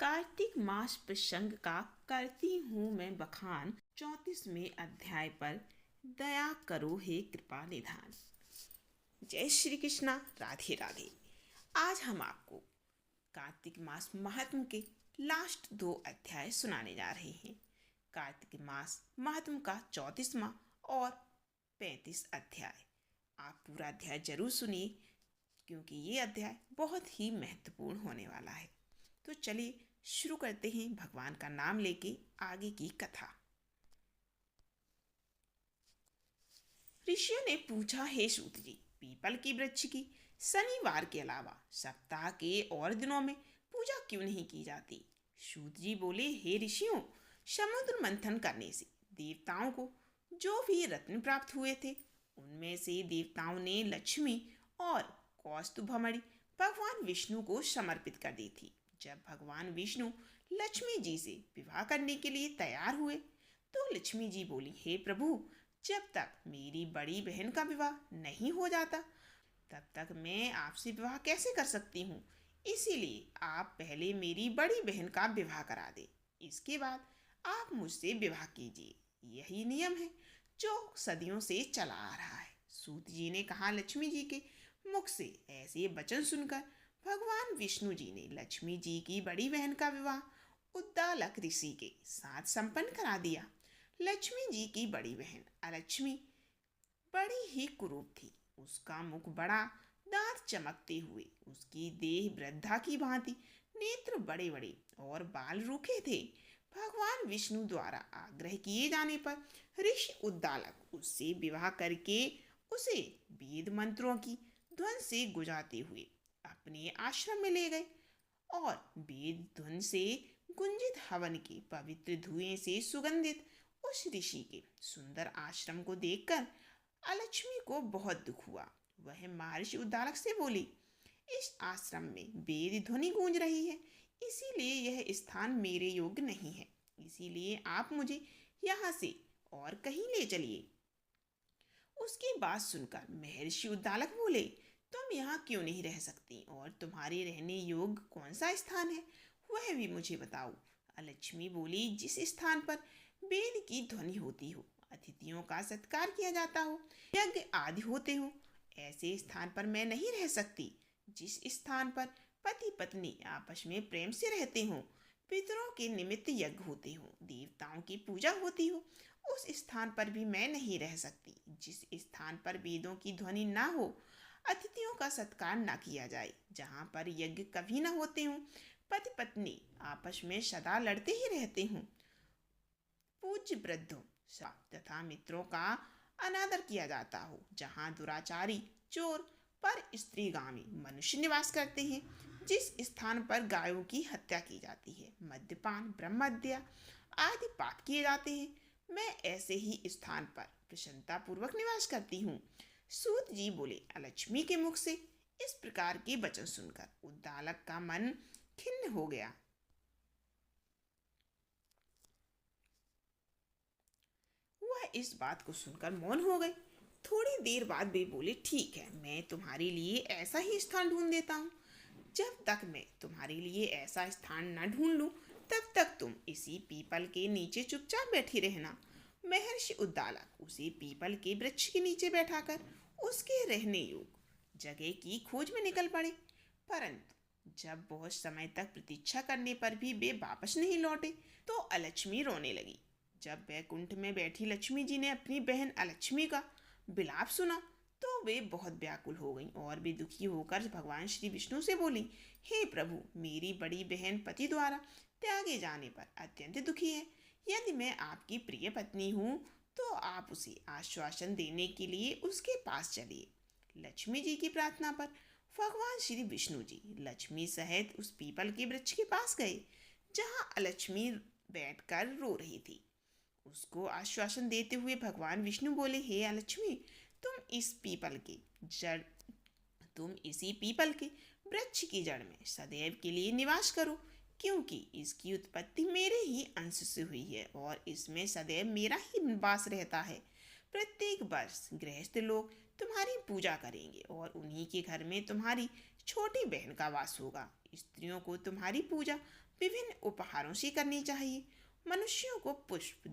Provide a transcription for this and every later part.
कार्तिक मास प्रसंग का करती हूँ मैं बखान 34वें अध्याय पर। दया करो हे कृपा निधान। जय श्री कृष्णा, राधे राधे। आज हम आपको कार्तिक मास महात्म के लास्ट 2 अध्याय सुनाने जा रहे हैं। कार्तिक मास महात्म का 34वां और 35 अध्याय। आप पूरा अध्याय जरूर सुनिए क्योंकि ये अध्याय बहुत ही महत्वपूर्ण होने वाला है। तो चलिए शुरू करते हैं भगवान का नाम लेके आगे की कथा। ऋषियों ने पूछा, हे सूत जी, पीपल की वृक्ष की शनिवार के अलावा सप्ताह के और दिनों में पूजा क्यों नहीं की जाती? सूत जी बोले, हे ऋषियों, समुद्र मंथन करने से देवताओं को जो भी रत्न प्राप्त हुए थे उनमें से देवताओं ने लक्ष्मी और कौस्तुभमणि भगवान विष्णु को समर्पित कर दी थी। जब भगवान विष्णु लक्ष्मी जी से विवाह करने के लिए तैयार हुए तो लक्ष्मी जी बोली, हे प्रभु, जब तक मेरी बड़ी बहन का विवाह नहीं हो जाता तब तक मैं आपसे विवाह कैसे कर सकती हूँ? इसीलिए आप पहले मेरी बड़ी बहन का विवाह करा दे, इसके बाद आप मुझसे विवाह कीजिए। यही नियम है जो सदियों से चला आ रहा है। सूत जी ने कहा, लक्ष्मी जी के मुख से ऐसे वचन सुनकर भगवान विष्णु जी ने लक्ष्मी जी की बड़ी बहन का विवाह उद्दालक ऋषि के साथ संपन्न करा दिया। लक्ष्मी जी की बड़ी बहन अलक्ष्मी बड़ी ही कुरूप थी। उसका मुख बड़ा, दांत चमकते हुए, उसकी देह वृद्धा की भांति, नेत्र बड़े बड़े और बाल रूखे थे। भगवान विष्णु द्वारा आग्रह किए जाने पर ऋषि उद्दालक उससे विवाह करके उसे वेद मंत्रों की ध्वन से गुजाते हुए अपने आश्रम में ले गए और वेद ध्वन से गुंजित हवन के पवित्र धुएं से सुगंधित उस ऋषि के सुंदर आश्रम को देखकर अलक्ष्मी को बहुत दुख हुआ। वह महर्षि उद्दालक से बोली, इस आश्रम में वेद ध्वनि गूंज रही है, इसीलिए यह स्थान मेरे योग्य नहीं है, इसीलिए आप मुझे यहाँ से और कहीं ले चलिए। उसकी बात सुनकर महर्षि उद्दालक बोले, तुम यहाँ क्यों नहीं रह सकती और तुम्हारे रहने योग्य कौन सा स्थान है वह भी मुझे बताओ। अलक्ष्मी बोली, जिस स्थान पर वेद की ध्वनि होती हो, अतिथियों का सत्कार किया जाता हो, यज्ञ आदि होते हो, ऐसे स्थान पर मैं नहीं रह सकती। जिस स्थान पर पति पत्नी आपस में प्रेम से रहते हो, पितरों के निमित्त यज्ञ होते हो, देवताओं की पूजा होती हो, उस स्थान पर भी मैं नहीं रह सकती। जिस स्थान पर वेदों की ध्वनि ना हो, अतिथियों का सत्कार ना किया जाए, जहाँ पर यज्ञ कभी ना होते हों, पति पत्नी आपस में सदा लड़ते ही रहते हों, पूज्य वृद्धों तथा मित्रों का अनादर किया जाता हो, जहाँ दुराचारी, चोर, पर स्त्रीगामी मनुष्य निवास करते हैं, जिस स्थान पर गायों की हत्या की जाती है, मद्यपान, ब्रह्महत्या आदि पाप किए जाते हैं, मैं ऐसे ही स्थान पर प्रसन्नता पूर्वक निवास करती हूँ। सूत जी बोले, अलक्ष्मी के मुख से इस प्रकार के वचन सुनकर उद्दालक का मन खिन्न हो गया। वह इस बात को सुनकर मौन हो गए। थोड़ी देर बाद वे बोले, ठीक है, मैं तुम्हारे लिए ऐसा ही स्थान ढूंढ देता हूँ। जब तक मैं तुम्हारे लिए ऐसा स्थान न ढूंढ लूँ तब तक तुम इसी पीपल के नीचे चुपचाप बैठी रहना। महर्षि उद्दालक उसे पीपल के वृक्ष के नीचे बैठाकर उसके रहने योग्य जगह की खोज में निकल पड़े। परंतु जब बहुत समय तक प्रतीक्षा करने पर भी वे वापस नहीं लौटे तो अलक्ष्मी रोने लगी। जब वैकुंठ में बैठी लक्ष्मी जी ने अपनी बहन अलक्ष्मी का विलाप सुना तो वे बहुत व्याकुल हो गईं और वे दुखी होकर भगवान श्री विष्णु से बोली, हे प्रभु, मेरी बड़ी बहन पति द्वारा त्यागे जाने पर अत्यंत दुखी है। यदि मैं आपकी प्रिय पत्नी हूँ तो आप उसे आश्वासन देने के लिए उसके पास चलिए। लक्ष्मी जी की प्रार्थना पर भगवान श्री विष्णु जी लक्ष्मी सहित उस पीपल के वृक्ष के पास गए जहाँ अलक्ष्मी बैठकर रो रही थी। उसको आश्वासन देते हुए भगवान विष्णु बोले, हे अलक्ष्मी, तुम इसी पीपल के वृक्ष की जड़ में सदैव के लिए निवास करो, क्योंकि इसकी उत्पत्ति मेरे ही अंश से हुई है और इसमें सदैव मेरा ही वास रहता है। प्रत्येक वर्ष गृहस्थ लोग तुम्हारी पूजा करेंगे और उन्हीं के घर में तुम्हारी छोटी बहन का वास होगा। स्त्रियों को तुम्हारी पूजा विभिन्न उपहारों से करनी चाहिए। मनुष्यों को पुष्प,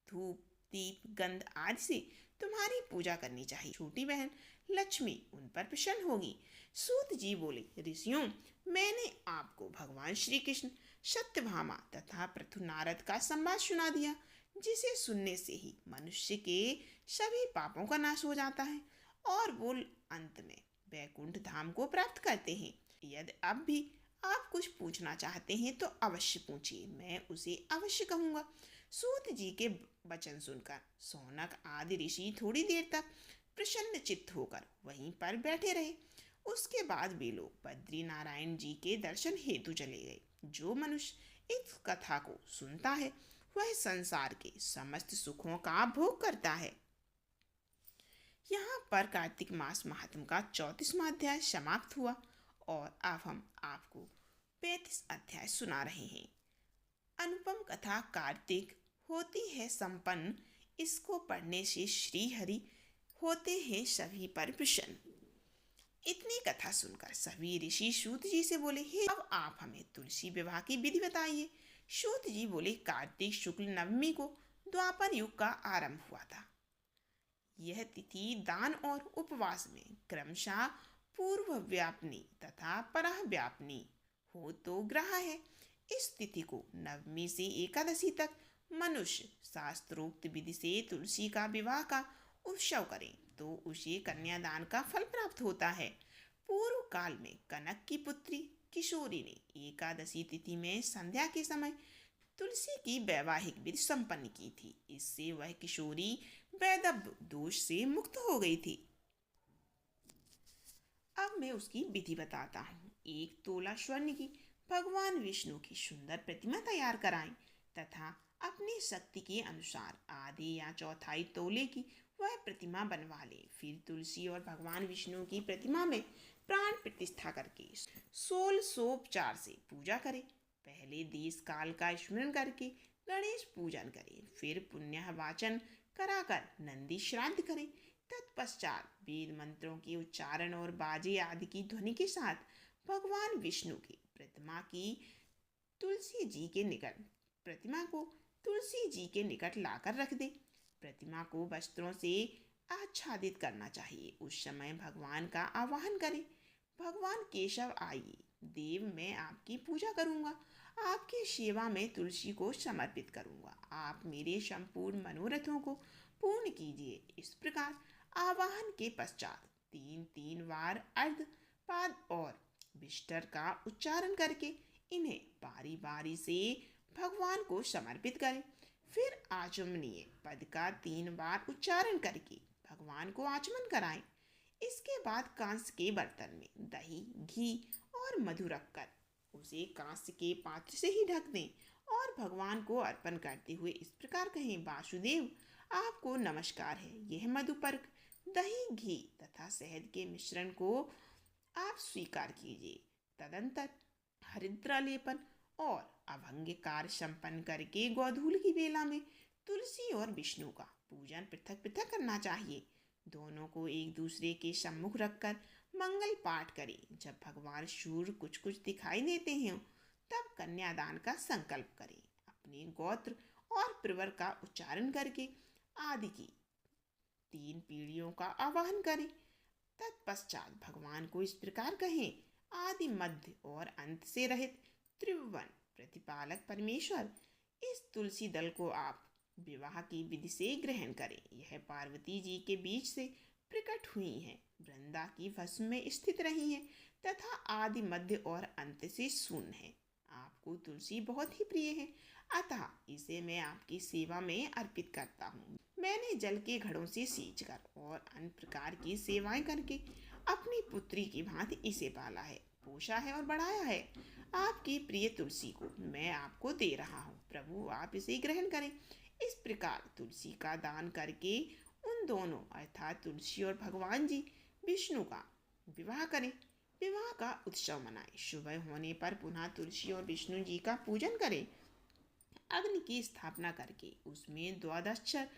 धूप, दीप, गंध आदि से तुम्हारी पूजा करनी चाहिए। छोटी बहन लक्ष्मी उन पर प्रसन्न होगी। सूत जी बोले, ऋषियों, मैंने आपको भगवान श्री कृष्ण, सत्यभामा तथा पृथु नारद का संवाद सुना दिया, जिसे सुनने से ही मनुष्य के सभी पापों का नाश हो जाता है और वो अंत में वैकुंठ धाम को प्राप्त करते हैं। यदि अब भी आप कुछ पूछना चाहते हैं तो अवश्य पूछिए, मैं उसे अवश्य कहूँगा। सूत जी के वचन सुनकर सौनक आदि ऋषि थोड़ी देर तक प्रसन्न चित्त होकर वहीं पर बैठे रहे। उसके बाद वे लोग बद्री नारायण जी के दर्शन हेतु चले गए। जो मनुष्य इस कथा को सुनता है वह संसार के समस्त सुखों का भोग करता है। यहाँ पर कार्तिक मास महात्म का 34वां अध्याय समाप्त हुआ और अब हम आपको 35 अध्याय सुना रहे हैं। अनुपम कथा कार्तिक होती है संपन्न, इसको पढ़ने से श्री हरि होते हैं सभी पर प्रसन्न। इतनी कथा सुनकर सभी ऋषि सूत जी से बोले, हे अब आप हमें तुलसी विवाह की विधि बताइए। सूत जी बोले, कार्तिक शुक्ल नवमी को द्वापर युग का आरंभ हुआ था। यह तिथि दान और उपवास में क्रमशः पूर्व व्यापनी तथा परह व्यापनी हो तो ग्रह है। इस तिथि को नवमी से एकादशी तक मनुष्य शास्त्रोक्त विधि से तुलसी का विवाह का उत्सव करें तो उसे कन्यादान का फल प्राप्त होता है। पूर्व काल में कनक की पुत्री किशोरी ने एकादशी तिथि में संध्या के समय तुलसी की वैवाहिक विधि संपन्न की थी। इससे वह किशोरी वैधव्य दोष से मुक्त हो गई थी। अब मैं उसकी विधि बताता हूँ। 1 तोला स्वर्ण की भगवान विष्णु की सुंदर प्रतिमा तैयार कराएं तथा अपनी शक्ति के अनुसार आधे या चौथाई तोले की वह प्रतिमा बनवा ले। फिर तुलसी और भगवान विष्णु की प्रतिमा में प्राण प्रतिष्ठा करके 16 से पूजा करें। पहले देश काल का स्मरण करके गणेश पूजन करें, फिर पुण्य वाचन कराकर नंदी श्राद्ध करें। तत्पश्चात वेद मंत्रों के उच्चारण और बाजे आदि की ध्वनि के साथ भगवान विष्णु की प्रतिमा को तुलसी जी के निकट लाकर रख दे। प्रतिमा को वस्त्रों से आच्छादित करना चाहिए। उस समय भगवान का आवाहन करें, भगवान केशव आइए, देव मैं आपकी पूजा करूंगा, आपकी सेवा में तुलसी को समर्पित करूंगा, आप मेरे संपूर्ण मनोरथों को पूर्ण कीजिए। इस प्रकार आवाहन के पश्चात 3 बार अर्ध पाद और विष्टर का उच्चारण करके इन्हें बारी बारी से भगवान को समर्पित करें। फिर आचमनीय पद का 3 बार उच्चारण करके भगवान को आचमन कराएं। इसके बाद कांस्य के बर्तन में दही, घी और मधु रखकर उसे कांस्य के पात्र से ही ढक दें और भगवान को अर्पण करते हुए इस प्रकार कहें, वासुदेव आपको नमस्कार है। यह मधुपर्क, दही, घी तथा शहद के मिश्रण को आप स्वीकार कीजिए। तदंतर हरिद्रा लेपन और अभंग कार्य संपन्न करके गोधूल की बेला में तुलसी और विष्णु का पूजन पृथक पृथक करना चाहिए। दोनों को एक दूसरे के सम्मुख रखकर मंगल पाठ करें। जब भगवान सूर्य कुछ कुछ दिखाई देते हैं तब कन्यादान का संकल्प करें। अपने गोत्र और प्रवर का उच्चारण करके आदि की 3 पीढ़ियों का आवाहन करें। तत्पश्चात भगवान को इस प्रकार कहें, आदि मध्य और अंत से रहित त्रिभुवन प्रतिपालक परमेश्वर, इस तुलसी दल को आप विवाह की विधि से ग्रहण करें। यह पार्वती जी के बीच से प्रकट हुई हैं, वृंदा की भस्म में स्थित रही हैं तथा आदि मध्य और अंत से शून्य है। आपको तुलसी बहुत ही प्रिय है, अतः इसे मैं आपकी सेवा में अर्पित करता हूँ। मैंने जल के घड़ों से सींचकर और अन्य प्रकार की सेवाएं करके अपनी पुत्री की भांति इसे पाला है, पोषा है और बढ़ाया है। आपकी प्रिय तुलसी को मैं आपको दे रहा हूँ, प्रभु आप इसे ग्रहण करें। इस प्रकार तुलसी का दान करके उन दोनों अर्थात तुलसी और भगवान जी विष्णु का विवाह करें, विवाह का उत्सव मनाएं। सुबह होने पर पुनः तुलसी और विष्णु जी का पूजन करें। अग्नि की स्थापना करके उसमें द्वादशाक्षर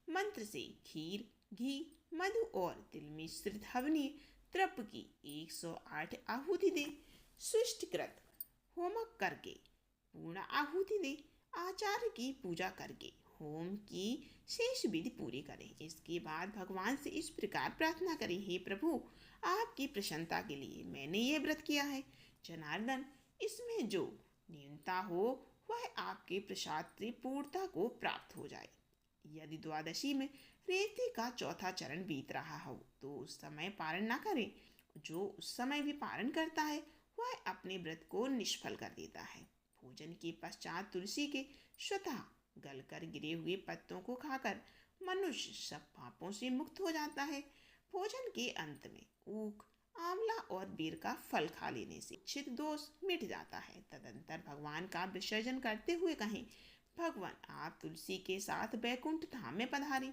मंत्र से खीर, घी, मधु और तिल मिश्रित हवनीय द्रव्य की 108 आहुति दे। सुष्टिकृत होमक करके पूर्ण आहुति दे। आचार्य की पूजा करके होम की शेष विधि पूरी करें। इसके बाद भगवान से इस प्रकार प्रार्थना करें, हे प्रभु, आपकी प्रसन्नता के लिए मैंने ये व्रत किया है। जनार्दन, इसमें जो न्यूनता हो वह आपके प्रसाद से पूर्णता को प्राप्त हो जाए। यदि द्वादशी में रेवती का चौथा चरण बीत रहा हो तो उस समय पारण न करें। जो उस समय भी पारण करता है वह अपने व्रत को निष्फल कर देता है। भोजन के पश्चात तुलसी के स्वतः गलकर गिरे हुए पत्तों को खाकर मनुष्य सब पापों से मुक्त हो जाता है। भोजन के अंत में ऊख, आंवला और बेर का फल खा लेने से इच्छित दोष मिट जाता है। तदंतर भगवान का विसर्जन करते हुए कहें, भगवान, आप तुलसी के साथ बैकुंठ धाम में पधारें।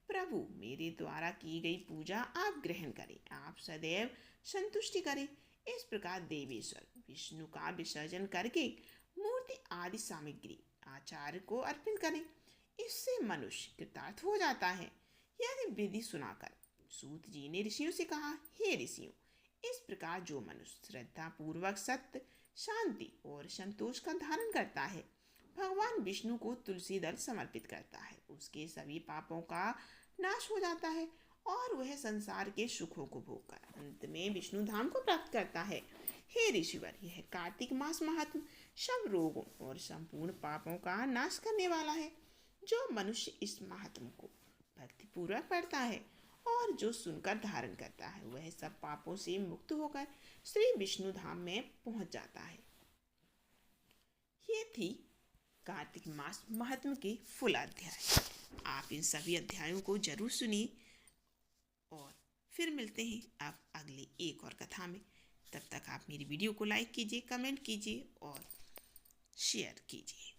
प्रभु, मेरे द्वारा की गई पूजा आप ग्रहण करें, आप सदैव संतुष्टि करें। इस प्रकार देवेश्वर विष्णु का विसर्जन करके मूर्ति आदि सामग्री आचार्य को अर्पण करें। इससे मनुष्य कृतार्थ हो जाता है। यदि विधि सुनाकर सूत जी ने ऋषियों से कहा, हे ऋषियों, इस प्रकार जो मनुष्य श्रद्धा पूर्वक सत्य, शांति और संतोष का धारण करता है, भगवान विष्णु को तुलसी दल समर्पित करता है, उसके सभी पापों का नाश हो जाता है और वह संसार के सुखों को भोगकर अंत में विष्णु धाम को प्राप्त करता है। हे ऋषिवर, यह कार्तिक मास महात्म सब रोगों और संपूर्ण पापों का नाश करने वाला है। जो मनुष्य इस महात्म को भक्तिपूर्वक पढ़ता है और जो सुनकर धारण करता है वह सब पापों से मुक्त होकर श्री विष्णु धाम में पहुंच जाता है। ये थी कार्तिक मास महात्म के फुल अध्याय। आप इन सभी अध्यायों को जरूर सुनिए और फिर मिलते हैं अब अगली एक और कथा में। तब तक आप मेरी वीडियो को लाइक कीजिए, कमेंट कीजिए और शेयर कीजिए।